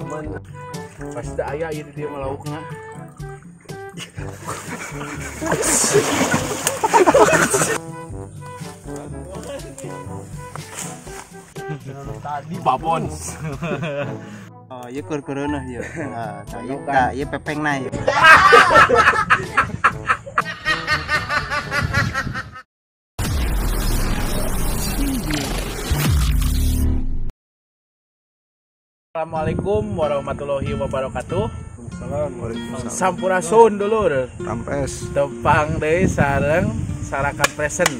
Aman. Pasti ayah ini dia melauknya. Tadi babon. Oh, ieu keur-keureuneun ieu. Nah, ieu pepengna ieu. Assalamualaikum warahmatullahi wabarakatuh. Sampurasun dulur. Rampes. Tepang deui sareng sarakan present.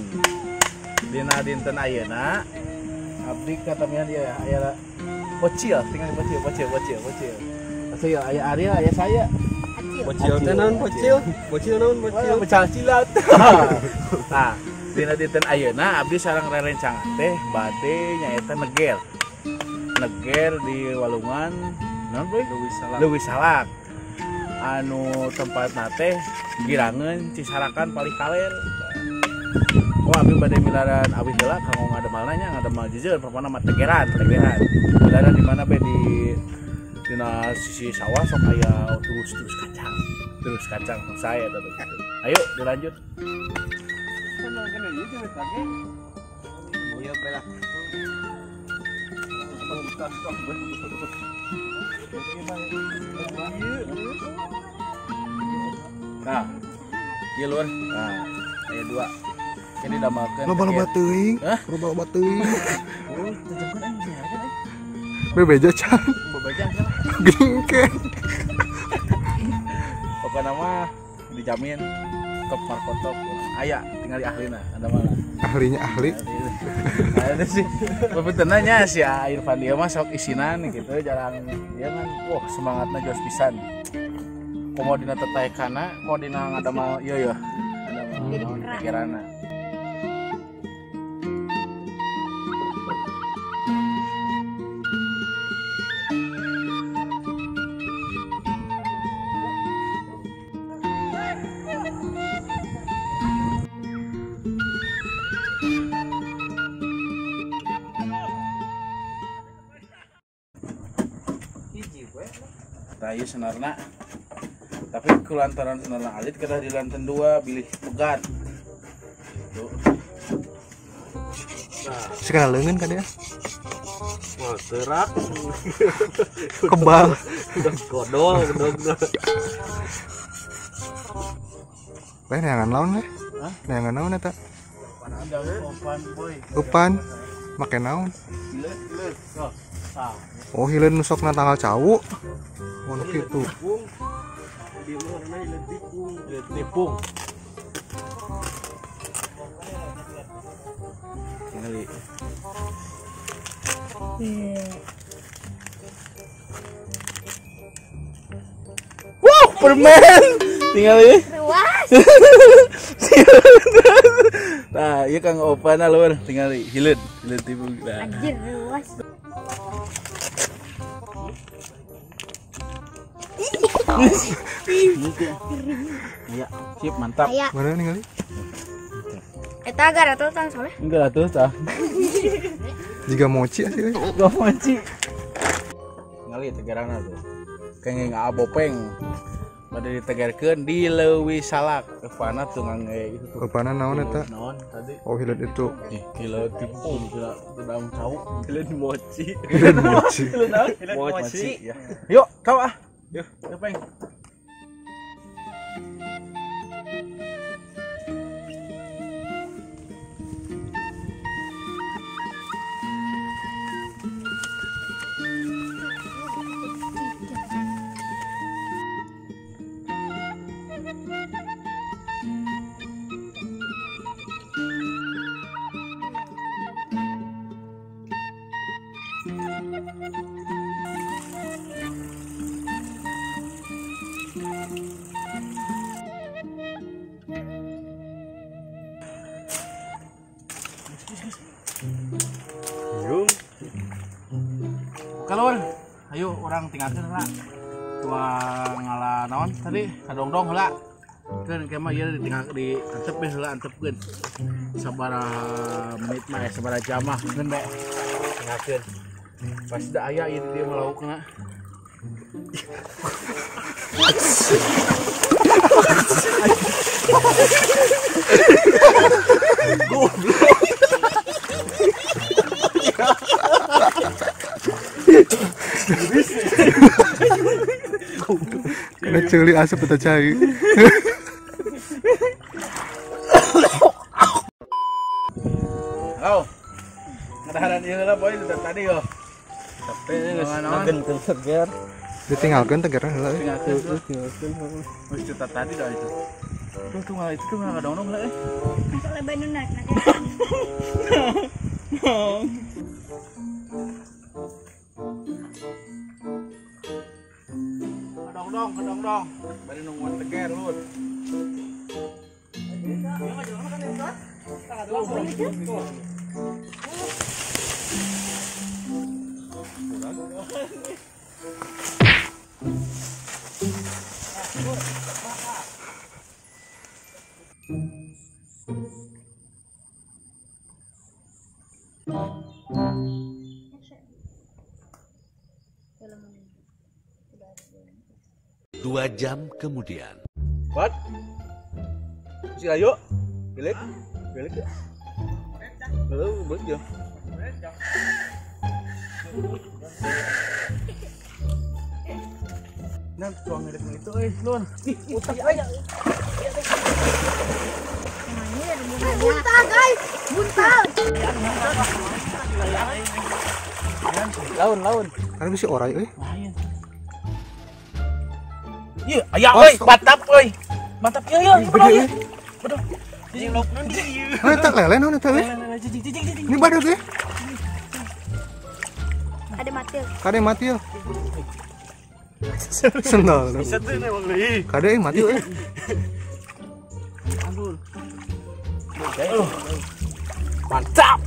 Dina dinten ayeuna abdi katamian ya aya bocil, tinggal bocil. Asa ya aya Arya, aya saya. Bocil teh naon bocil? Bocil naon bocil? Becal cilat. Nah, dina dinten ayeuna abdi sareng rerencangan teh bade nyaeta neger di Walungan naon boy? Leuwih Salak. Anu tempatna teh Girangeun Cisarakan Palikaler. Oh, abdi bade milaran abdi heula kanggo ngademalna nya ngademal jejeun perpana mah tegeran. Milaran di mana be dina sisi sawah sok aya terus kacang saya tadi. Ayo dilanjut. Iya belah. Nah, ieu luar. Nah, aya dua. Ini damalkeun. Loba teuing. Loba teuing. Oh, tejengkeun aing siaran aing. Bebeja can. Bebeja can. Gingke. Pokokna mah dijamin ke markotop. Aya tinggal di ahlina, ada mah. Ahlinya ahli. Ada sih. Bebeutna nya si Irfan dia mah sok isinan gitu jarang dia kan. Wah, semangatna jos pisan. Komo dina tetaekana, komo dina ngadamal ieu ya. Ngadamal pikiranna. Tayu senarna, tapi kulantaran senarna alit kita di lantai 2 bilih pegat. Tuh. Nah, sekarang leungeun ka dia. wah terak. Kebal. Udah godol. Bae neangan lawan we. Hah? Neangan naon eta? Opan boy. Upan make naon? Hileut. Oh, tah. Oh, hileun nusokna tanggal cawu. Ngono kitu. Di luarna hileut tipung. Tinggali. Wah, permen. Tinggali. Luas. Nah, ieu Kang Opana luar tinggali hileut tipung. Nah. Anjir luas. Iya, sip mantap. Aya. Mana ningali? Eta gara tuh tang soleh. Enggak atuh tah. Jiga mochi asli we. Gak manci. Ngali tegarana tuh. Kenging abopeng. Pada ditegarkeun di Leuwih Salak. Evana tuh ngangge itu tuh. Upana naon eta? Naon tadi? Oh, hileut itu. Hileut tipung tidak daun cau. Hileut mochi. Hileut mochi. Mochi. Yuk, kau ah. Yuk, Peng. Yung. Keluar. Ayo orang tinggalkan lah. Tua ngala naon tadi kadongdong heula. Keun kemah ieu ditinggal di antep we heula antepkeun. Sabaraha menit mah sabaraha jam mah keun be. ngakeun. Pas da aya ieu dia melaukna. Kena ceuli asap eta cai. Halo. Ngadaharan ieu heula poe tadi yo. Tapi geus Nagenkeun seger. Ditinggalkeun tegeran heula. tinggalkeun. Geus cerita tadi dah itu. Tuh ngalah itu tuh ngadong-dong heula Soalnya Bandung naik. Kedong-dong. Bari nungguan teger lut. Dua jam kemudian. What? Si ayo. Bilik ya. Lalu bejo. Nah, tuang ngedek itu Lun. Utak aja. Buntah guys, buntah. Laun. Kan bisa orai euy. Iya, aya euy, batap euy. Batap ieu ieu. Bedo. Jeung lopneun ieu. Eta lele naon eta euy? Ini badag ya? Ada mati. Kade mati ya. Sendal. Bisa tuh emang deui. Kade mati euy. Aduh. Mantap.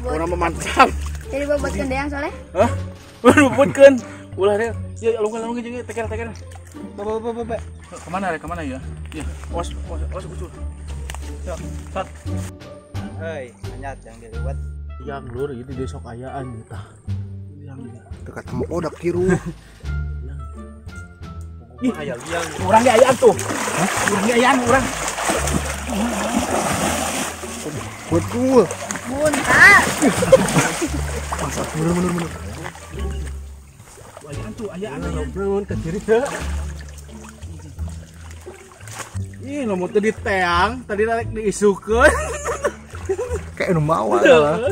Orang mantap. Jadi buat kendeang soalnya. Hah? Ruputkeun. Ulah deh. Ya alungkeun jeung teker. Bapak. Kemana ya? Ya, awas ucul. Ya, sat. Hei, anyat yang dilewat. Yang lur itu besok ayaan tah. Yang Teu ketemu odak kiru. ih, yang urang ge ayaan tuh. Hah? Urang ge ayaan urang. Buat gua. Buntah. Bener. Ayaan tuh, ayaan. Belum ke kiri teh. Ih, nomor teh di teang, tadi rek diisukeun. Kayak nu mawa lah.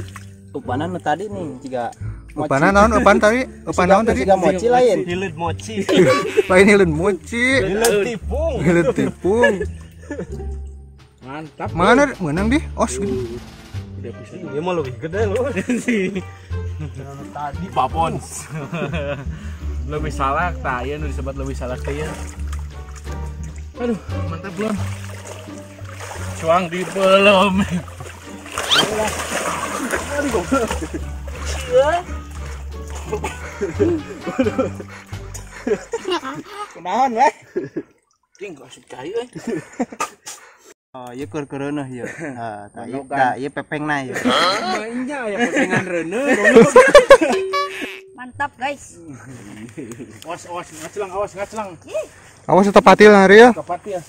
Upanan nu tadi nih juga Upanan naon upan tadi? Upan naon tadi? Siga mochi lain. Hileud mochi. Lain hileud mochi. Hileud tipung. Mantap. Mana menang di? Os gitu. Udah bisa. Dia mah lebih gede lu. Tadi Papons. Lebih salah tah, ieu nu disebut lebih salah teh ya. Aduh, mantap belum? Cuang di belum. Aduh, goblok. Kunaon weh? Cing, gak asup cai euy. Oh, ieu keur-keureueuh ieu. Ha, tah ieu pepengna ieu. Mainnya ya pepengan reuneu. Mantap guys. Awas, ngaclang. Awas tetep patil hari ya. Kapati ya.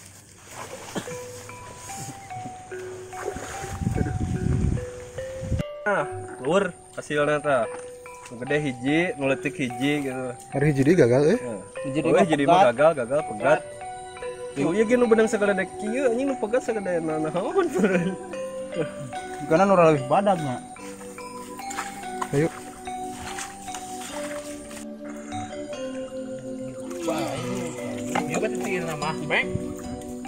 Lur, hasilna tah. Nu gede hiji, nu leutik hiji gitu. Hari jadi gagal euy. Jadi mah gagal pegat. Ieu ge nu beunang sagede kieu anjing nu pegat sagede naon beureun. Karena nu lebih badagnya. Ayo. Ieu bae titirna mah, Bang.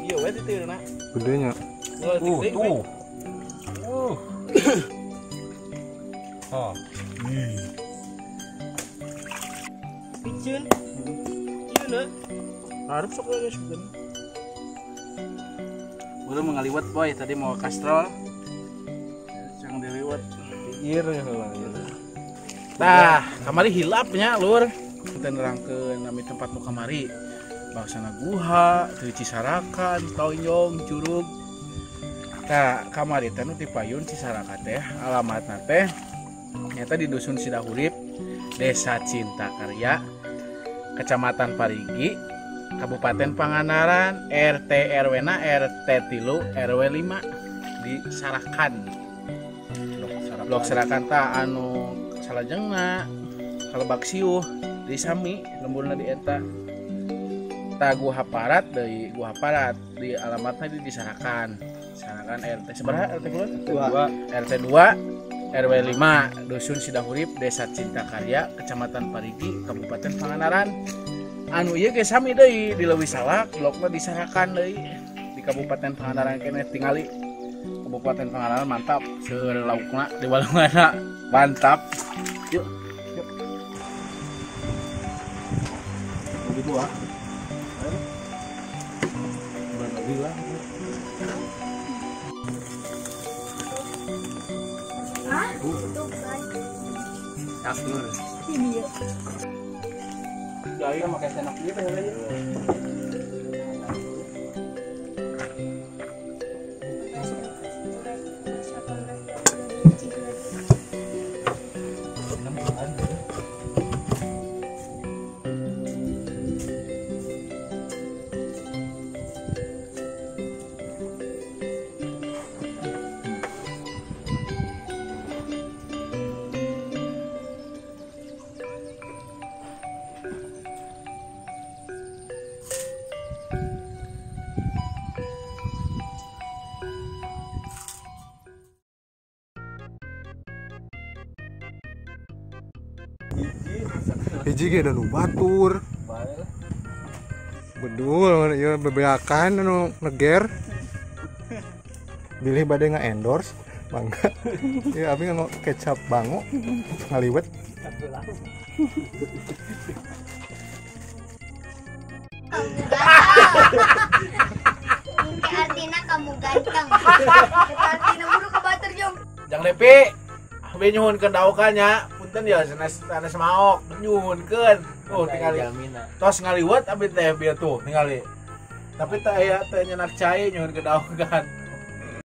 Ieu bae titirna. Gedenya. Tuh. Oh. Piceun. Ieu na. Harap sok ya sebenarnya. Udah mengaliwat boy, tadi mau kastrol. Jangan diliwat. Ieu heula ieu. Nah, kamari hilapnya lur. Kita nerangkeun nami tempat nu kamari. Bangsana Guha, teu Cisarakan, Tonjong, Curug. Nah, kamari teh nu ti Payun Cisarakan teh alamatna teh Nyata di Dusun Sidahurip, Desa Cinta Karya, Kecamatan Parigi, Kabupaten Pangandaran, RT RW-na RT 3 RW 5 di Sarakan. Blok Sarakan ta anu salajengna kalebak siuh di sami lembulna di eta. Ta Guhaparat deui Guhaparat di alamatna di Sarakan. Sarakan RT sabaraha RT kulon? 2. RT 2 RW 5 Dusun Sidahurip, Desa Cinta Karya, Kecamatan Parigi, Kabupaten Pangandaran. Anu ieu ge sami deui di Leuwi Salak, blokna di Sarakan deui di Kabupaten Pangandaran keneh tingali. Kabupaten Pangandaran mantap, seur laukna di walungana mantap. Yuk. Begitu ah. Alhamdulillah. Kasur. Ini ya. Jadi pakai senok dia pengen aja. Hiji ge anu batur. Bedul ya bebeakan anu neger. Bilih bade nga-endorse mangga. Ya abi ngano kecap bango ngaliwet. Ini artinya kamu ganteng. Itu artinya buru ke batur jom. Jang Depi, abi nyuhunkeun daukannya. Punten ya sanes maok nyuhunkeun. Tuh tingali. Tos ngaliwet abi teh bieu tuh tingali. Tapi teh aya teh nyenak cai nyuhunkeun daukan.